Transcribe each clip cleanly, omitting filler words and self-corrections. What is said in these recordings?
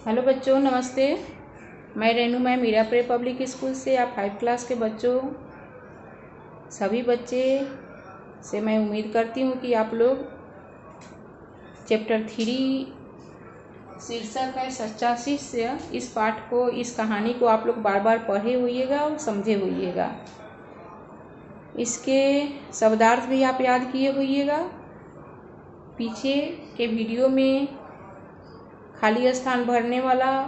Hello बच्चों, नमस्ते। मैं Renu ma'am Mirapur public school से। आप 5 क्लास के बच्चों, सभी बच्चे से मैं उम्मीद करती हूँ कि आप लोग चैप्टर 3 शीर्षक है सच्चा शिष्य, इस पाठ को, इस कहानी को आप लोग बार बार पढ़े होइएगा और समझे होइएगा। इसके शब्दार्थ भी आप याद किए होइएगा। पीछे के वीडियो में खाली स्थान भरने वाला,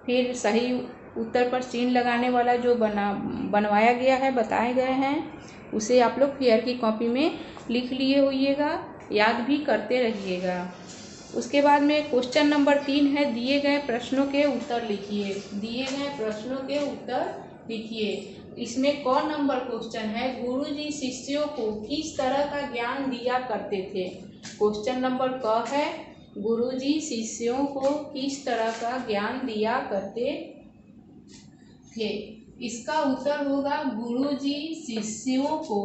फिर सही उत्तर पर चिन्ह लगाने वाला जो बनवाया गया है, बताए गए हैं, उसे आप लोग फेयर की कॉपी में लिख लिए होइएगा, याद भी करते रहिएगा। उसके बाद में क्वेश्चन नंबर 3 है, दिए गए प्रश्नों के उत्तर लिखिए। दिए गए प्रश्नों के उत्तर लिखिए। इसमें कौन नंबर क्वेश्चन है? गुरुजी शिष्यों को किस तरह का ज्ञान दिया करते थे? क्वेश्चन नंबर क है, गुरुजी शिष्यों को किस तरह का ज्ञान दिया करते थे? इसका उत्तर होगा, गुरुजी शिष्यों को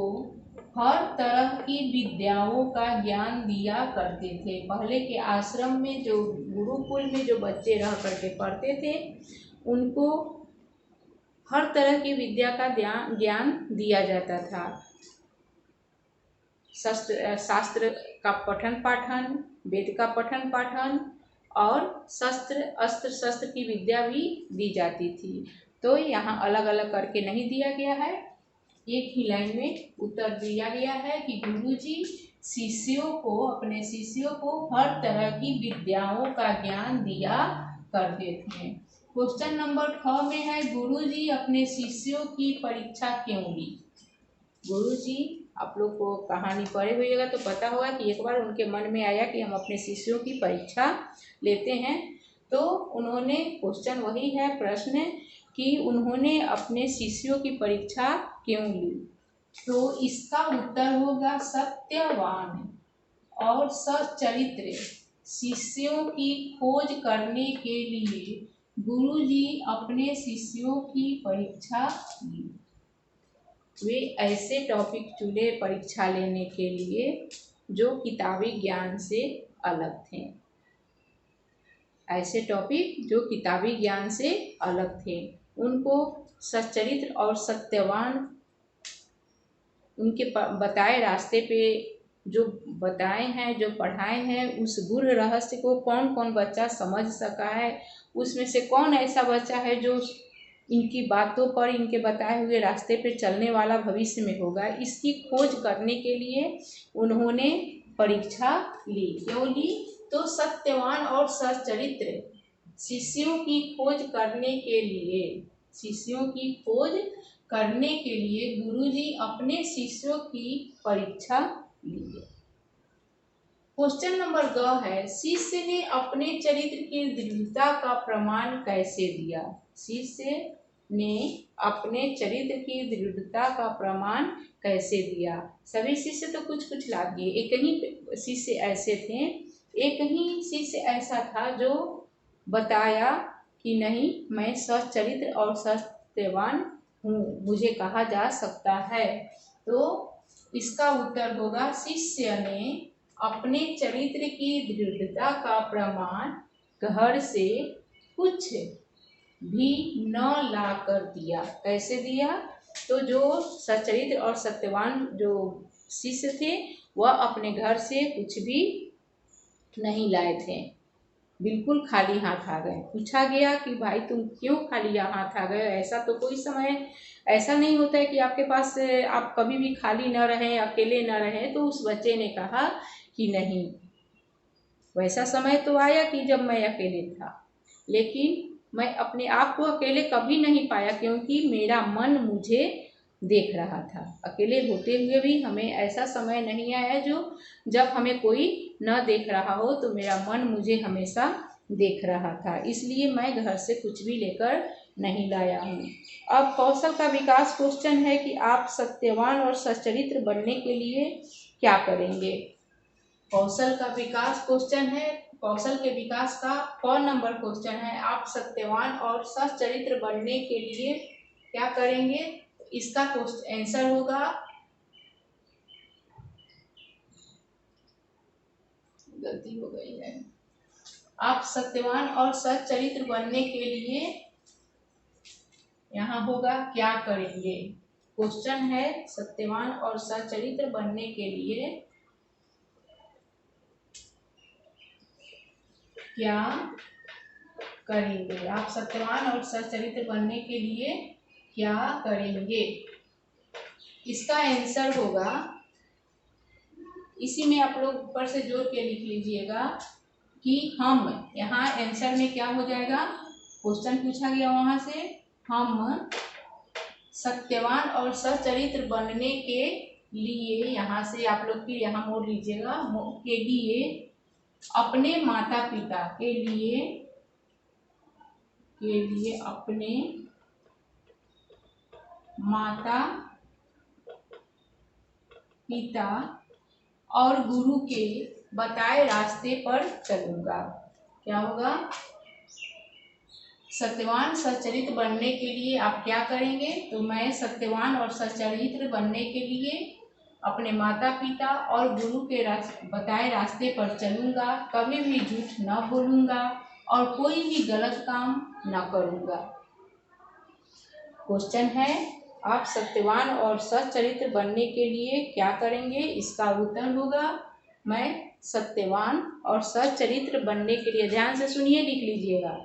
हर तरह की विद्याओं का ज्ञान दिया करते थे। पहले के आश्रम में, जो गुरुकुल में जो बच्चे रह करके पढ़ते थे, उनको हर तरह की विद्या का ज्ञान दिया जाता था। शास्त्र का पठन पाठन, वेद का पठन पाठन और अस्त्र शस्त्र की विद्या भी दी जाती थी। तो यहाँ अलग अलग करके नहीं दिया गया है, एक ही लाइन में उत्तर दिया गया है कि गुरुजी शिष्यों को, अपने शिष्यों को हर तरह की विद्याओं का ज्ञान दिया करते थे। क्वेश्चन नंबर 6 में है, गुरुजी अपने शिष्यों की परीक्षा क्यों ली? गुरुजी, आप लोग को कहानी पढ़े हुएगा तो पता होगा कि एक बार उनके मन में आया कि हम अपने शिष्यों की परीक्षा लेते हैं, तो उन्होंने, क्वेश्चन वही है, प्रश्न कि उन्होंने अपने शिष्यों की परीक्षा क्यों ली? तो इसका उत्तर होगा, सत्यवान और सच्चरित्र शिष्यों की खोज करने के लिए गुरुजी अपने शिष्यों की परीक्षा ली। वे ऐसे टॉपिक चुने परीक्षा लेने के लिए जो किताबी ज्ञान से अलग थे। ऐसे टॉपिक जो किताबी ज्ञान से अलग थे। उनको सच्चरित्र और सत्यवान, उनके बताए रास्ते पे जो बताए हैं, जो पढ़ाए हैं, उस गूढ़ रहस्य को कौन कौन बच्चा समझ सका है, उसमें से कौन ऐसा बच्चा है जो इनकी बातों पर, इनके बताए हुए रास्ते पे चलने वाला भविष्य में होगा, इसकी खोज करने के लिए उन्होंने परीक्षा ली। क्यों ली? तो सत्यवान और सच्चरित्र शिष्यों की खोज करने के लिए, शिष्यों की खोज करने के लिए गुरुजी अपने शिष्यों की परीक्षा लिए। क्वेश्चन नंबर ग है, शिष्य ने अपने चरित्र की दृढ़ता का प्रमाण कैसे दिया? शिष्य ने अपने चरित्र की दृढ़ता का प्रमाण कैसे दिया? सभी शिष्य तो कुछ कुछ लाभ दिए, एक ही शिष्य ऐसे थे, एक ही शिष्य ऐसा था जो बताया कि नहीं, मैं सच्चरित्र और सत्यवान हूँ, मुझे कहा जा सकता है। तो इसका उत्तर होगा, शिष्य ने अपने चरित्र की दृढ़ता का प्रमाण घर से कुछ भी न ला कर दिया। कैसे दिया? तो जो सच्चरित्र और सत्यवान जो शिष्य थे, वह अपने घर से कुछ भी नहीं लाए थे, बिल्कुल खाली हाथ आ गए। पूछा गया कि भाई तुम क्यों खाली हाथ आ गए? ऐसा तो कोई समय ऐसा नहीं होता है कि आपके पास आप कभी भी खाली न रहें, अकेले न रहें। तो उस बच्चे ने कहा कि नहीं, वैसा समय तो आया कि जब मैं अकेले था, लेकिन मैं अपने आप को अकेले कभी नहीं पाया, क्योंकि मेरा मन मुझे देख रहा था। अकेले होते हुए भी हमें ऐसा समय नहीं आया जो जब हमें कोई न देख रहा हो, तो मेरा मन मुझे हमेशा देख रहा था, इसलिए मैं घर से कुछ भी लेकर नहीं लाया हूँ। अब कौशल का विकास क्वेश्चन है कि आप सत्यवान और सच्चरित्र बनने के लिए क्या करेंगे? कौशल का विकास क्वेश्चन है, कौशल के विकास का कौन नंबर क्वेश्चन है? आप सत्यवान और सच्चरित्र बनने के लिए क्या करेंगे? इसका आंसर होगा, गलती हो गई है, आप सत्यवान और सच्चरित्र बनने के लिए यहाँ होगा क्या करेंगे। क्वेश्चन है सत्यवान और सच्चरित्र बनने के लिए क्या करेंगे। आप सत्यवान और सच्चरित्र बनने के लिए क्या करेंगे, इसका आंसर होगा, इसी में आप लोग ऊपर से जोड़ के लिख लीजिएगा कि हम, यहाँ आंसर में क्या हो जाएगा, क्वेश्चन पूछा गया वहां से, हम सत्यवान और सच्चरित्र बनने के लिए, यहाँ से आप लोग फिर यहाँ मोड़ लीजिएगा, के लिए अपने माता पिता के लिए अपने माता पिता और गुरु के बताए रास्ते पर चलूंगा। क्या होगा, सत्यवान सच्चरित्र बनने के लिए आप क्या करेंगे, तो मैं सत्यवान और सच्चरित्र बनने के लिए अपने माता पिता और गुरु के बताए रास्ते पर चलूंगा, कभी भी झूठ न बोलूंगा और कोई भी गलत काम न करूंगा। क्वेश्चन है आप सत्यवान और सच्चरित्र बनने के लिए क्या करेंगे, इसका उत्तर होगा मैं सत्यवान और सच्चरित्र बनने के लिए, ध्यान से सुनिए लिख लीजिएगा,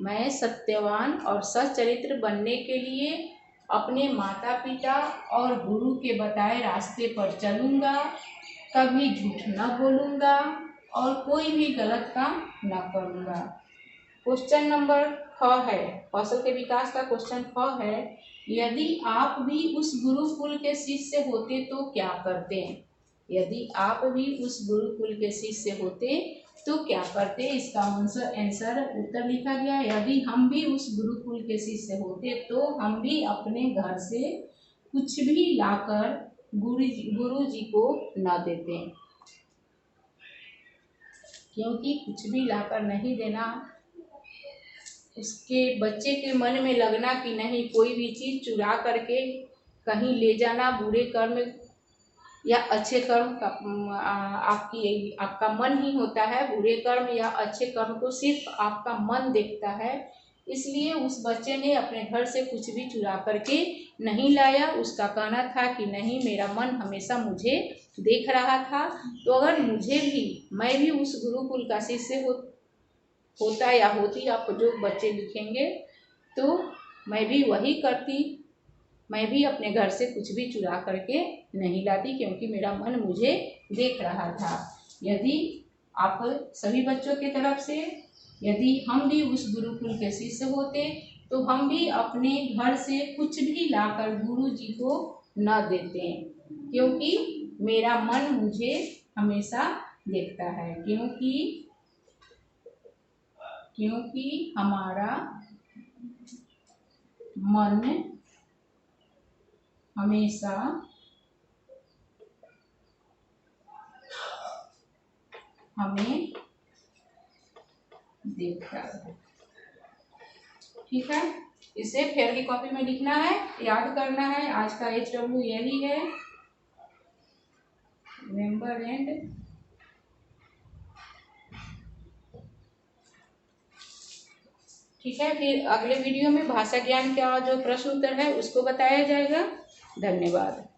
मैं सत्यवान और सच्चरित्र बनने के लिए अपने माता पिता और गुरु के बताए रास्ते पर चलूंगा, कभी झूठ न बोलूंगा और कोई भी गलत काम न करूंगा। क्वेश्चन नंबर 6 है, कौशल के विकास का क्वेश्चन 6 है, यदि आप भी उस गुरुकुल के शिष्य होते तो क्या करते। यदि आप भी उस गुरुकुल के शिष्य होते तो क्या करते, इसका आंसर उत्तर लिखा गया, यदि हम भी उस गुरुकुल के शिष्य होते तो हम भी अपने घर से कुछ भी लाकर गुरु जी को न देते, क्योंकि कुछ भी लाकर नहीं देना, उसके बच्चे के मन में लगना कि नहीं कोई भी चीज़ चुरा करके कहीं ले जाना बुरे कर्म या अच्छे कर्म का आपका मन ही होता है, बुरे कर्म या अच्छे कर्म को सिर्फ आपका मन देखता है, इसलिए उस बच्चे ने अपने घर से कुछ भी चुरा करके नहीं लाया। उसका कहना था कि नहीं मेरा मन हमेशा मुझे देख रहा था, तो अगर मुझे भी, मैं भी उस गुरुकुल का शिष्य होता या होती, आप जो बच्चे लिखेंगे, तो मैं भी वही करती, मैं भी अपने घर से कुछ भी चुरा करके नहीं लाती, क्योंकि मेरा मन मुझे देख रहा था। यदि आप सभी बच्चों की तरफ से, यदि हम भी उस गुरुकुल के शिष्य होते तो हम भी अपने घर से कुछ भी लाकर गुरु जी को न देते, क्योंकि मेरा मन मुझे हमेशा देखता है, क्योंकि हमारा मन हमेशा हमें देखता है। ठीक है, इसे फेयर की कॉपी में लिखना है, याद करना है, आज का HW यही है, रिमेंबर एंड ठीक है। फिर अगले वीडियो में भाषा ज्ञान का जो प्रश्न उत्तर है उसको बताया जाएगा। धन्यवाद।